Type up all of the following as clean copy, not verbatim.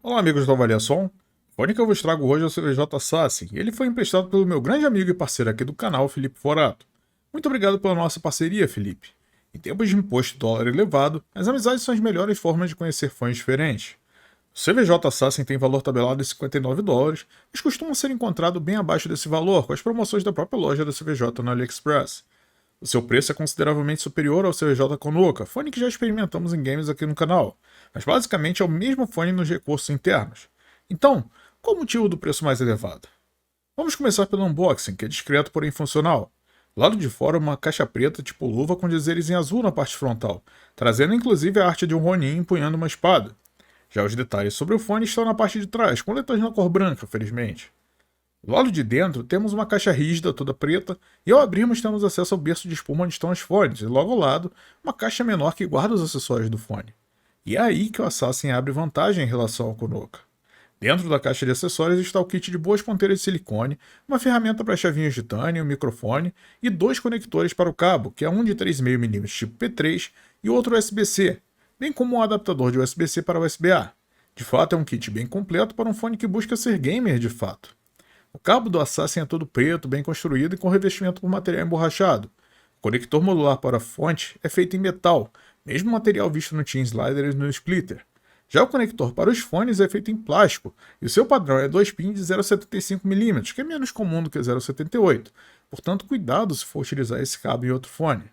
Olá, amigos do Avaliação. O fone que eu vos trago hoje é o CVJ Sassen, e ele foi emprestado pelo meu grande amigo e parceiro aqui do canal, Felipe Forato. Muito obrigado pela nossa parceria, Felipe. Em tempos de imposto de dólar elevado, as amizades são as melhores formas de conhecer fãs diferentes. O CVJ Assassin tem valor tabelado em US$ 59, mas costuma ser encontrado bem abaixo desse valor com as promoções da própria loja da CVJ no AliExpress. O seu preço é consideravelmente superior ao CVJ Konoka, fone que já experimentamos em games aqui no canal, mas basicamente é o mesmo fone nos recursos internos. Então, qual o motivo do preço mais elevado? Vamos começar pelo unboxing, que é discreto porém funcional. Do lado de fora, uma caixa preta tipo luva com dizeres em azul na parte frontal, trazendo inclusive a arte de um Ronin empunhando uma espada. Já os detalhes sobre o fone estão na parte de trás, com letras na cor branca, felizmente. Do lado de dentro, temos uma caixa rígida, toda preta, e ao abrirmos temos acesso ao berço de espuma onde estão os fones, e logo ao lado, uma caixa menor que guarda os acessórios do fone. E é aí que o Assassin abre vantagem em relação ao Konoka. Dentro da caixa de acessórios está o kit de boas ponteiras de silicone, uma ferramenta para chavinhos de titânio, um microfone e dois conectores para o cabo, que é um de 3,5 mm tipo P3 e outro USB-C, bem como um adaptador de USB-C para USB-A. De fato, é um kit bem completo para um fone que busca ser gamer de fato. O cabo do Assassin é todo preto, bem construído e com revestimento por material emborrachado. O conector modular para a fonte é feito em metal, mesmo material visto no Team Slider e no Splitter. Já o conector para os fones é feito em plástico, e o seu padrão é 2 pins de 0,75 mm, que é menos comum do que 0,78. Portanto, cuidado se for utilizar esse cabo em outro fone.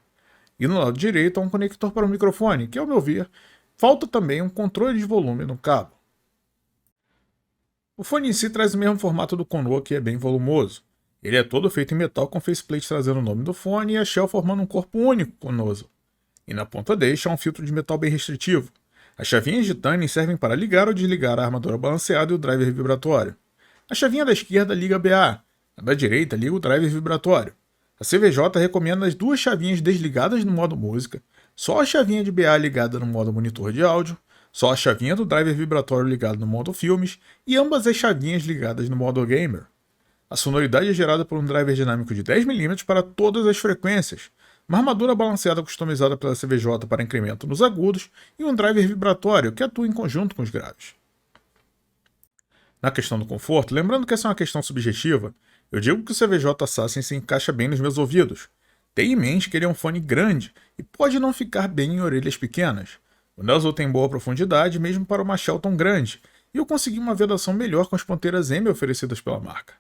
E no lado direito há um conector para o microfone, que, ao meu ver, falta também um controle de volume no cabo. O fone em si traz o mesmo formato do Konoha, que é bem volumoso. Ele é todo feito em metal com faceplate trazendo o nome do fone e a shell formando um corpo único com nozzle. E na ponta deste há um filtro de metal bem restritivo. As chavinhas de Tiny servem para ligar ou desligar a armadura balanceada e o driver vibratório. A chavinha da esquerda liga a BA, a da direita liga o driver vibratório. A CVJ recomenda as duas chavinhas desligadas no modo música, só a chavinha de BA ligada no modo monitor de áudio, só a chavinha do driver vibratório ligado no modo filmes e ambas as chavinhas ligadas no modo gamer. A sonoridade é gerada por um driver dinâmico de 10 mm para todas as frequências, uma armadura balanceada customizada pela CVJ para incremento nos agudos e um driver vibratório que atua em conjunto com os graves. Na questão do conforto, lembrando que essa é uma questão subjetiva, eu digo que o CVJ Assassin se encaixa bem nos meus ouvidos. Tenha em mente que ele é um fone grande e pode não ficar bem em orelhas pequenas. O Nuzzle tem boa profundidade mesmo para uma shell tão grande, e eu consegui uma vedação melhor com as ponteiras M oferecidas pela marca.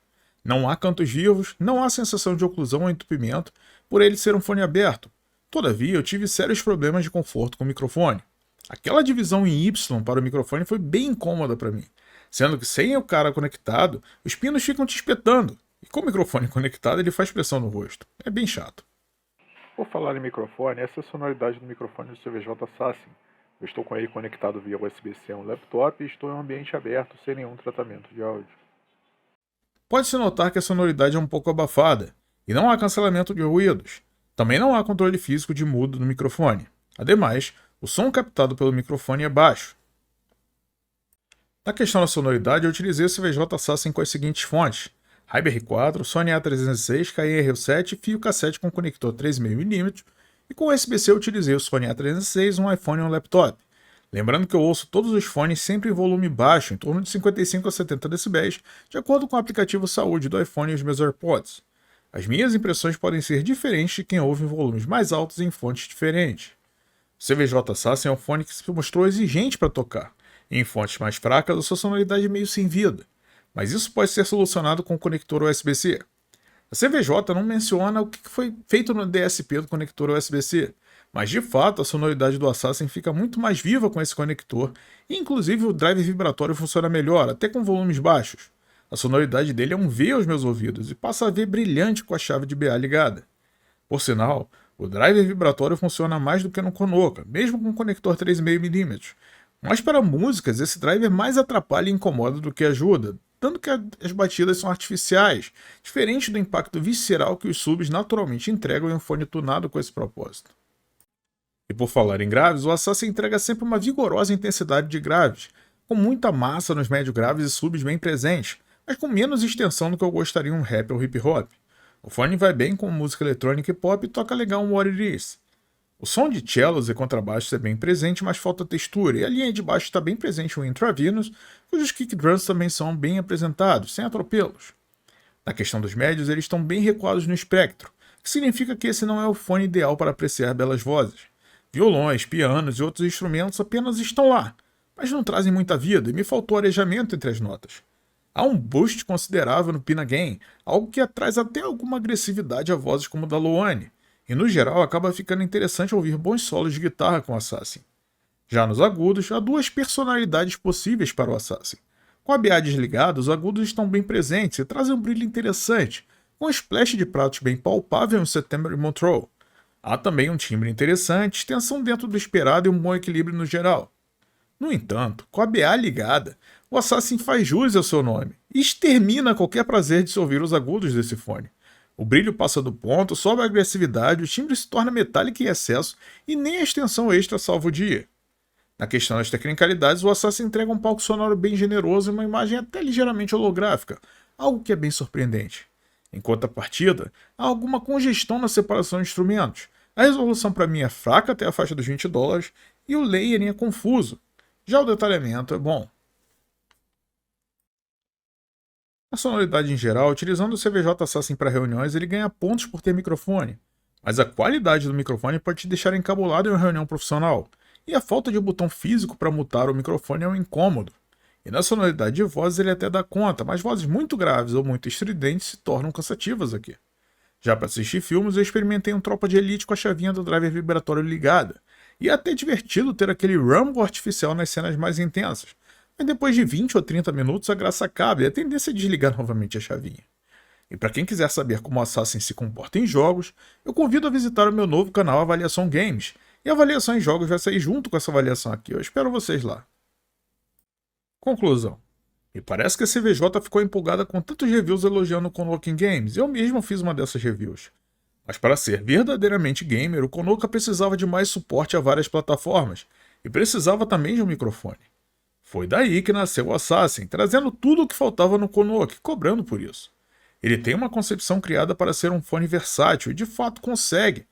Não há cantos vivos, não há sensação de oclusão ou entupimento por ele ser um fone aberto. Todavia, eu tive sérios problemas de conforto com o microfone. Aquela divisão em Y para o microfone foi bem incômoda para mim, sendo que sem o cara conectado, os pinos ficam te espetando, e com o microfone conectado ele faz pressão no rosto. É bem chato. Por falar em microfone, essa é a sonoridade do microfone do CVJ Assassin. Eu estou com ele conectado via USB-C a um laptop e estou em um ambiente aberto sem nenhum tratamento de áudio. Pode-se notar que a sonoridade é um pouco abafada, e não há cancelamento de ruídos. Também não há controle físico de mudo no microfone. Ademais, o som captado pelo microfone é baixo. Na questão da sonoridade, eu utilizei o CVJ Assassin com as seguintes fontes: Hyper R4, Sony A306, KR-7 e fio cassete com conector 3,5 mm, e com USB-C eu utilizei o Sony A306, um iPhone e um laptop. Lembrando que eu ouço todos os fones sempre em volume baixo, em torno de 55 a 70 dB, de acordo com o aplicativo Saúde do iPhone e os meus AirPods. As minhas impressões podem ser diferentes de quem ouve em volumes mais altos e em fontes diferentes. O CVJ Assassin é um fone que se mostrou exigente para tocar. Em fontes mais fracas, a sua sonoridade é meio sem vida, mas isso pode ser solucionado com o conector USB-C. A CVJ não menciona o que foi feito no DSP do conector USB-C, mas de fato a sonoridade do Assassin fica muito mais viva com esse conector e inclusive o drive vibratório funciona melhor, até com volumes baixos. A sonoridade dele é um V aos meus ouvidos e passa a ver brilhante com a chave de BA ligada. Por sinal, o driver vibratório funciona mais do que no Konoka, mesmo com o conector 3,5 mm. Mas para músicas, esse driver mais atrapalha e incomoda do que ajuda, dando que as batidas são artificiais, diferente do impacto visceral que os subs naturalmente entregam em um fone tunado com esse propósito. E por falar em graves, o Assassin entrega sempre uma vigorosa intensidade de graves, com muita massa nos médio graves e subs bem presentes, mas com menos extensão do que eu gostaria em um rap ou hip hop. O fone vai bem com música eletrônica e pop e toca legal um What It Is. O som de cellos e contrabaixos é bem presente, mas falta textura, e a linha de baixo está bem presente no intravenous, cujos kick drums também são bem apresentados, sem atropelos. Na questão dos médios, eles estão bem recuados no espectro, o que significa que esse não é o fone ideal para apreciar belas vozes. Violões, pianos e outros instrumentos apenas estão lá, mas não trazem muita vida e me faltou arejamento entre as notas. Há um boost considerável no Pina Gain, algo que traz até alguma agressividade a vozes como a da Loane, e no geral acaba ficando interessante ouvir bons solos de guitarra com o Assassin. Já nos agudos, há duas personalidades possíveis para o Assassin. Com a BA desligada, os agudos estão bem presentes e trazem um brilho interessante, com um splash de pratos bem palpável em September e Montreux. Há também um timbre interessante, extensão dentro do esperado e um bom equilíbrio no geral. No entanto, com a BA ligada, o Assassin faz jus ao seu nome e extermina qualquer prazer de se ouvir os agudos desse fone. O brilho passa do ponto, sobe a agressividade, o timbre se torna metálico em excesso e nem a extensão extra salva o dia. Na questão das tecnicalidades, o Assassin entrega um palco sonoro bem generoso e uma imagem até ligeiramente holográfica, algo que é bem surpreendente. Em contrapartida, há alguma congestão na separação de instrumentos. A resolução para mim é fraca até a faixa dos $20 e o layering é confuso. Já o detalhamento é bom. A sonoridade em geral, utilizando o CVJ Assassin para reuniões, ele ganha pontos por ter microfone. Mas a qualidade do microfone pode te deixar encabulado em uma reunião profissional. E a falta de botão físico para mutar o microfone é um incômodo. E na sonoridade de voz ele até dá conta, mas vozes muito graves ou muito estridentes se tornam cansativas aqui. Já para assistir filmes, eu experimentei um Tropa de Elite com a chavinha do driver vibratório ligada. E é até divertido ter aquele rumble artificial nas cenas mais intensas. Mas depois de 20 ou 30 minutos a graça acaba e a tendência é desligar novamente a chavinha. E para quem quiser saber como o Assassin se comporta em jogos, eu convido a visitar o meu novo canal Avaliação Games. E a avaliação em jogos vai sair junto com essa avaliação aqui. Eu espero vocês lá. Conclusão. E parece que a CVJ ficou empolgada com tantos reviews elogiando o Konoka em games. Eu mesmo fiz uma dessas reviews. Mas para ser verdadeiramente gamer, o Konoka precisava de mais suporte a várias plataformas. E precisava também de um microfone. Foi daí que nasceu o Assassin, trazendo tudo o que faltava no Konoka e cobrando por isso. Ele tem uma concepção criada para ser um fone versátil e de fato consegue,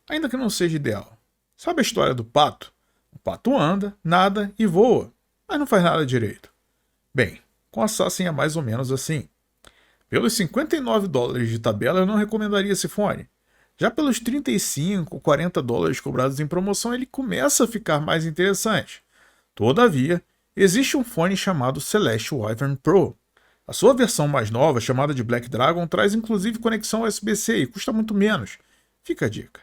ainda que não seja ideal. Sabe a história do pato? O pato anda, nada e voa, mas não faz nada direito. Bem, com o Assassin é mais ou menos assim. Pelos $59 de tabela eu não recomendaria esse fone. Já pelos $35, $40 cobrados em promoção ele começa a ficar mais interessante. Todavia, existe um fone chamado Celeste Wyvern Pro. A sua versão mais nova, chamada de Black Dragon, traz inclusive conexão USB-C e custa muito menos. Fica a dica.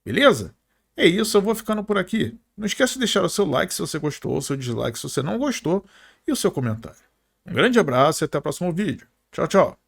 Beleza? É isso, eu vou ficando por aqui. Não esquece de deixar o seu like se você gostou, o seu dislike se você não gostou e o seu comentário. Um grande abraço e até o próximo vídeo. Tchau, tchau.